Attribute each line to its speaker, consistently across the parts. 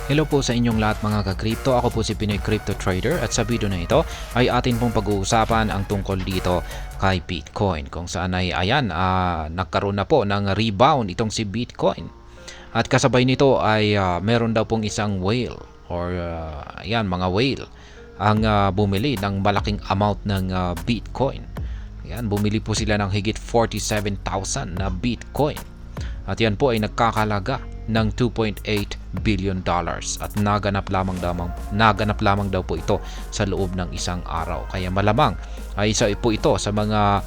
Speaker 1: Hello po sa inyong lahat mga ka-crypto. Ako po si Pinoy Crypto Trader at sa video na ito ay atin pong pag-uusapan ang tungkol dito kay Bitcoin kung saan ay nagkaroon na po ng rebound itong si Bitcoin. At kasabay nito ay meron daw pong isang whale or mga whale ang bumili ng malaking amount ng Bitcoin. Ayan, bumili po sila ng higit 47,000 na Bitcoin. At yan po ay nagkakalaga ng 2.8 billion dollars at naganap lamang daw po ito sa loob ng isang araw. Kaya malamang ay isa po ito sa mga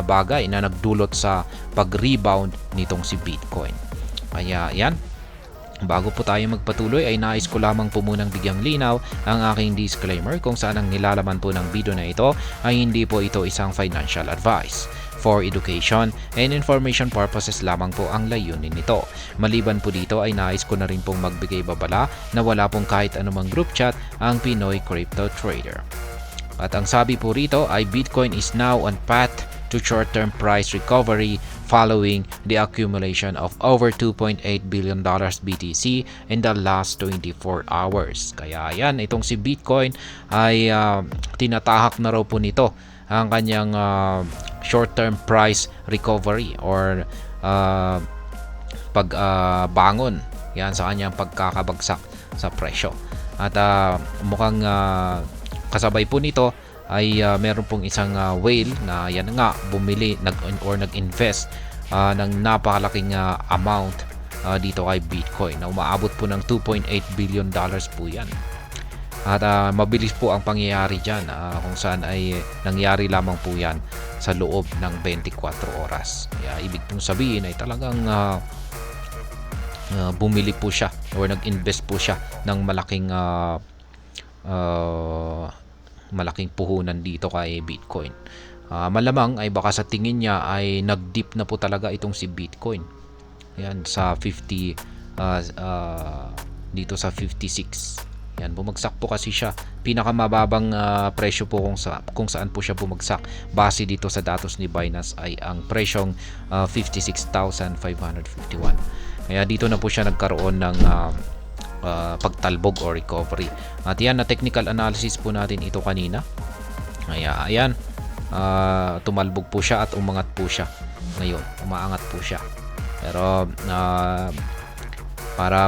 Speaker 1: bagay na nagdulot sa pag-rebound nitong si Bitcoin. Kaya yan, bago po tayo magpatuloy ay nais ko lamang po munang bigyang linaw ang aking disclaimer kung saan ang nilalaman po ng video na ito ay hindi po ito isang financial advice. For education and information purposes lamang po ang layunin nito. Maliban po dito ay nais ko na rin pong magbigay babala na wala pong kahit anumang group chat ang Pinoy Crypto Trader. At ang sabi po rito ay Bitcoin is now on path to short-term price recovery following the accumulation of over $2.8 billion BTC in the last 24 hours. Kaya yan, itong si Bitcoin ay tinatahak na raw po nito ang kanyang short-term price recovery or pagbangon yan sa kanyang pagkakabagsak sa presyo. At mukhang kasabay po nito ay meron pong isang whale na yan nga bumili nag-invest ng napakalaking amount dito kay Bitcoin na umaabot po ng 2.8 billion dollars po yan. At mabilis po ang pangyayari dyan kung saan ay nangyari lamang po yan sa loob ng 24 oras. Kaya ibig pong sabihin ay talagang bumili po siya or nag-invest po siya ng malaking puhunan dito kay Bitcoin. Malamang ay baka sa tingin niya ay nag-dip na po talaga itong si Bitcoin. Ayan, sa 50 dito sa 56. Yan, bumagsak po kasi siya. Pinakamababang presyo po kung saan po siya bumagsak base dito sa datos ni Binance ay ang presyong 56,551. Kaya dito na po siya nagkaroon ng pagtalbog or recovery. At yan, na technical analysis po natin ito kanina. Kaya ayan, tumalbog po siya at umangat po siya. Ngayon, umaangat po siya. Pero para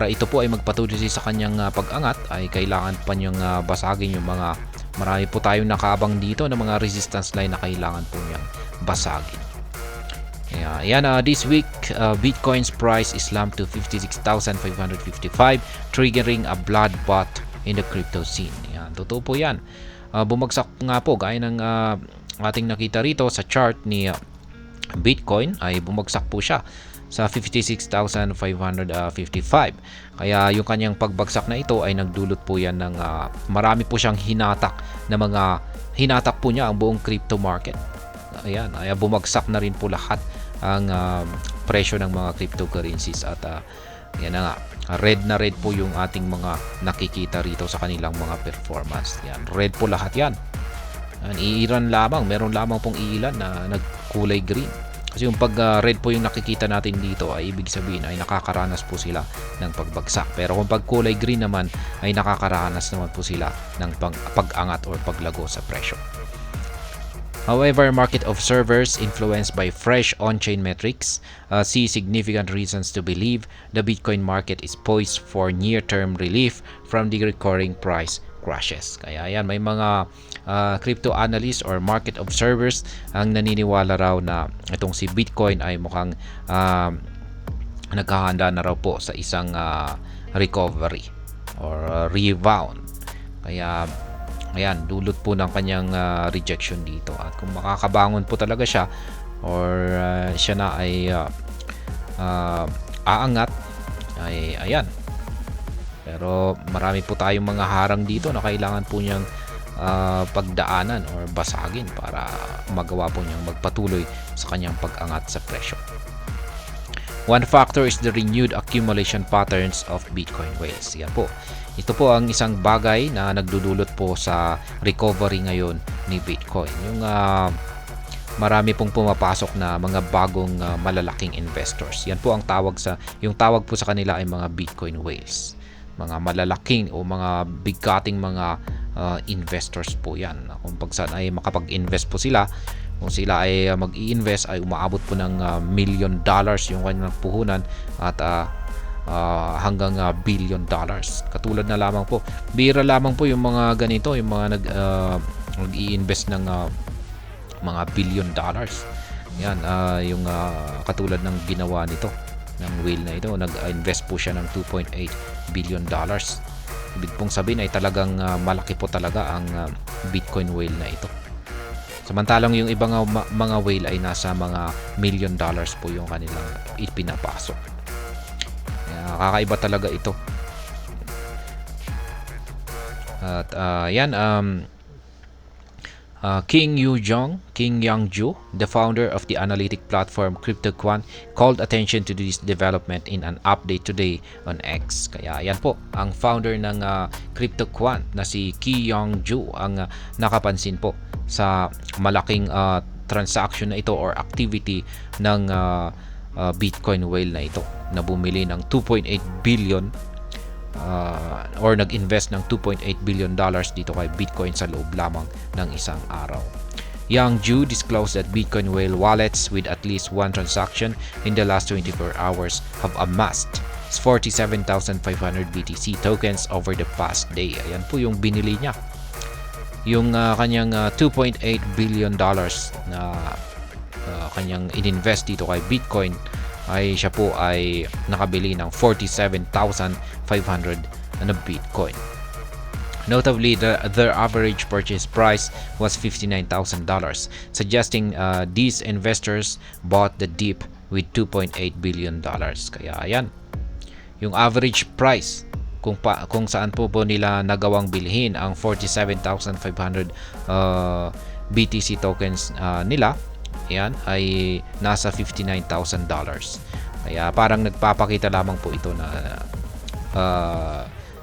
Speaker 1: ito po ay magpatuloy sa kanyang pag-angat ay kailangan pa niyang basagin yung mga marami po tayong nakaabang dito ng mga resistance line na kailangan po niyang basagin. Ayan, this week Bitcoin's price is slumped to 56,555 triggering a bloodbath in the crypto scene. Ayan, totoo po yan. Bumagsak nga po gaya ng ating nakita rito sa chart ni Bitcoin ay bumagsak po siya sa 56,555. Kaya yung kanyang pagbagsak na ito ay nagdulot po yan ng marami po siyang hinatak po niya ang buong crypto market. Ayan, ay bumagsak na rin po lahat ang presyo ng mga cryptocurrencies at yan na nga, red na red po yung ating mga nakikita rito sa kanilang mga performance. Yan, red po lahat yan. Iilan lamang, meron lamang pong iilan na nagkulay green. Kasi yung pag red po yung nakikita natin dito ay ibig sabihin ay nakakaranas po sila ng pagbagsak. Pero kung pag kulay green naman ay nakakaranas naman po sila ng pag-angat or paglago sa presyo. However, market observers influenced by fresh on-chain metrics see significant reasons to believe the Bitcoin market is poised for near-term relief from the recurring price crashes. Kaya yan, may mga crypto analysts or market observers ang naniniwala raw na itong si Bitcoin ay mukhang naghahanda na raw po sa isang recovery or rebound. Kaya ayan, dulot po ng kanyang rejection dito. At kung makakabangon po talaga siya or siya na ay aangat ay ayan. Pero marami po tayong mga harang dito na kailangan po niyang pagdaanan or basagin para magawa po niyang magpatuloy sa kanyang pag-angat sa presyo. One factor is the renewed accumulation patterns of Bitcoin whales. Yan po. Ito po ang isang bagay na nagdudulot po sa recovery ngayon ni Bitcoin. Yung marami pong pumapasok na mga bagong malalaking investors. Yan po ang yung tawag po sa kanila ay mga Bitcoin whales. Mga malalaking o mga bigating mga investors po yan. Kung pag saan ay makapag-invest po sila, kung sila ay mag-i-invest ay umaabot po ng $1 million yung kanilang puhunan at hanggang $1 billion. Katulad na lamang po, bira lamang po yung mga ganito, yung mga nag-i-invest ng mga $1 billion. Yan, yung katulad ng ginawa nito, ng whale na ito, nag-invest po siya ng $2.8 billion. Ibig pong sabihin ay talagang malaki po talaga ang Bitcoin whale na ito. Samantalang yung ibang mga whale ay nasa mga $1 million po yung kanilang ipinapasok. Kakaiba talaga ito. At yan, King Yang-ju, the founder of the analytic platform CryptoQuant, called attention to this development in an update today on X. Kaya yan po, ang founder ng CryptoQuant na si King Yang-ju ang nakapansin po sa malaking transaction na ito or activity ng Bitcoin whale na ito na bumili ng 2.8 billion or nag-invest ng $2.8 billion dito kay Bitcoin sa loob lamang ng isang araw. Yang-ju disclosed that Bitcoin whale wallets with at least one transaction in the last 24 hours have amassed 47,500 BTC tokens over the past day. Ayan po yung binili niya. Yung kanyang $2.8 billion na kanyang ininvest dito kay Bitcoin ay siya po ay nakabili ng 47,500 na Bitcoin. Notably, their average purchase price was $59,000, suggesting these investors bought the dip with $2.8 billion. Kaya ayan, yung average price kung saan po nila nagawang bilhin ang 47,500 BTC tokens nila, yan ay nasa $59,000. Kaya parang nagpapakita lamang po ito na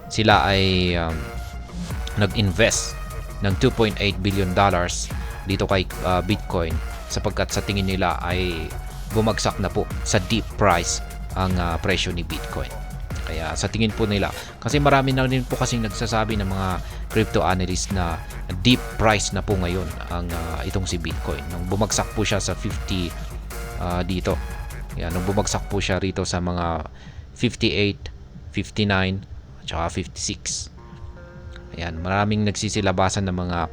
Speaker 1: sila ay nag-invest ng $2.8 billion dito kay Bitcoin sapagkat sa tingin nila ay bumagsak na po sa deep price ang presyo ni Bitcoin. Kaya sa tingin po nila, kasi marami na rin po kasing nagsasabi ng mga crypto analyst na deep price na po ngayon ang itong si Bitcoin. Nung bumagsak po siya sa 50 dito. Yan, nung bumagsak po siya rito sa mga 58, 59, at saka 56. Ayan, maraming nagsisilabasan ng mga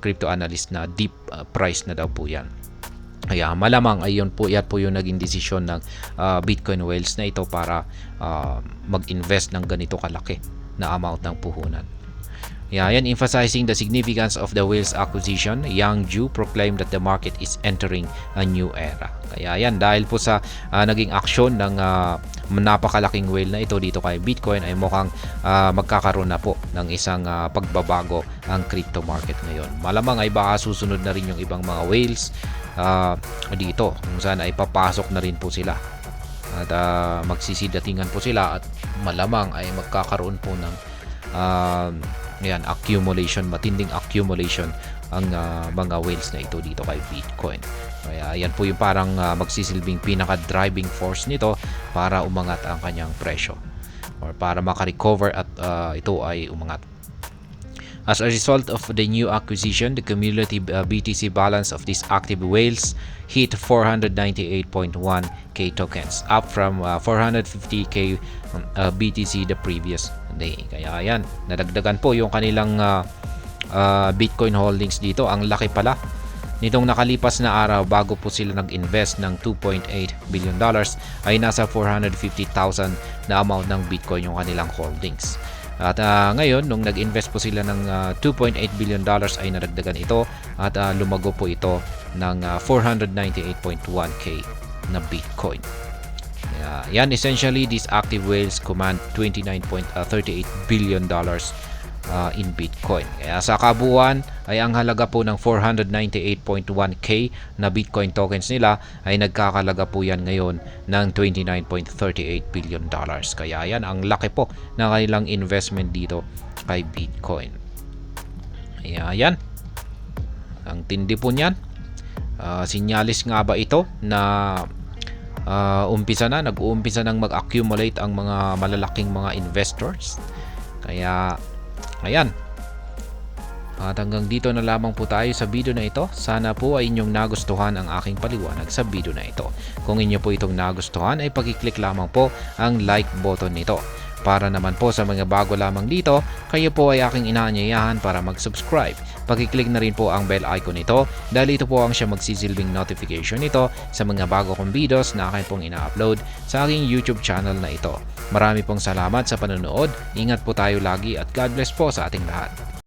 Speaker 1: crypto analyst na deep price na daw po yan. Kaya malamang ay yan po yung naging desisyon ng Bitcoin whales na ito para mag-invest ng ganito kalaki na amount ng puhunan. Yan, emphasizing the significance of the whales acquisition, Yang-ju proclaimed that the market is entering a new era. Kaya yan, dahil po sa naging aksyon ng napakalaking whale na ito dito kay Bitcoin ay mukhang magkakaroon na po ng isang pagbabago ang crypto market ngayon. Malamang ay baka susunod na rin yung ibang mga whales dito kung saan ay papasok na rin po sila at magsisidatingan po sila at malamang ay magkakaroon po ng accumulation, matinding accumulation ang mga whales na ito dito kay Bitcoin. Kaya yan po yung parang magsisilbing pinaka-driving force nito para umangat ang kanyang presyo or para makarecover at ito ay umangat. As a result of the new acquisition, the cumulative BTC balance of these active whales hit 498.1k tokens, up from 450k BTC the previous day. Kaya ayan, nadagdagan po yung kanilang Bitcoin holdings dito. Ang laki pala nitong nakalipas na araw bago po sila nag-invest ng $2.8 billion ay nasa 450,000 na amount ng Bitcoin yung kanilang holdings. At ngayon, nung nag-invest po sila ng $2.8 billion ay nadagdagan ito at lumago po ito ng 498.1k na Bitcoin. Yan, essentially, these active whales command $29.38 billion in Bitcoin. Kaya sa kabuuan ay ang halaga po ng 498.1k na Bitcoin tokens nila ay nagkakalaga po yan ngayon ng $29.38 billion. Kaya yan, ang laki po ng kanilang investment dito kay Bitcoin. Kaya yan, ang tindi po niyan. Sinyalis nga ba ito na nag-uumpisa nang mag-accumulate ang mga malalaking mga investors? Kaya ayan. At hanggang dito na lamang po tayo sa video na ito. Sana po ay inyong nagustuhan ang aking paliwanag sa video na ito. Kung inyo po itong nagustuhan ay pag-click lamang po ang like button nito. Para naman po sa mga bago lamang dito, kayo po ay aking inaanyayahan para mag-subscribe. Pag-click na rin po ang bell icon nito dahil ito po ang siya magsisilbing notification nito sa mga bago kong videos na akin pong ina-upload sa aking YouTube channel na ito. Marami pong salamat sa panonood. Ingat po tayo lagi at God bless po sa ating lahat.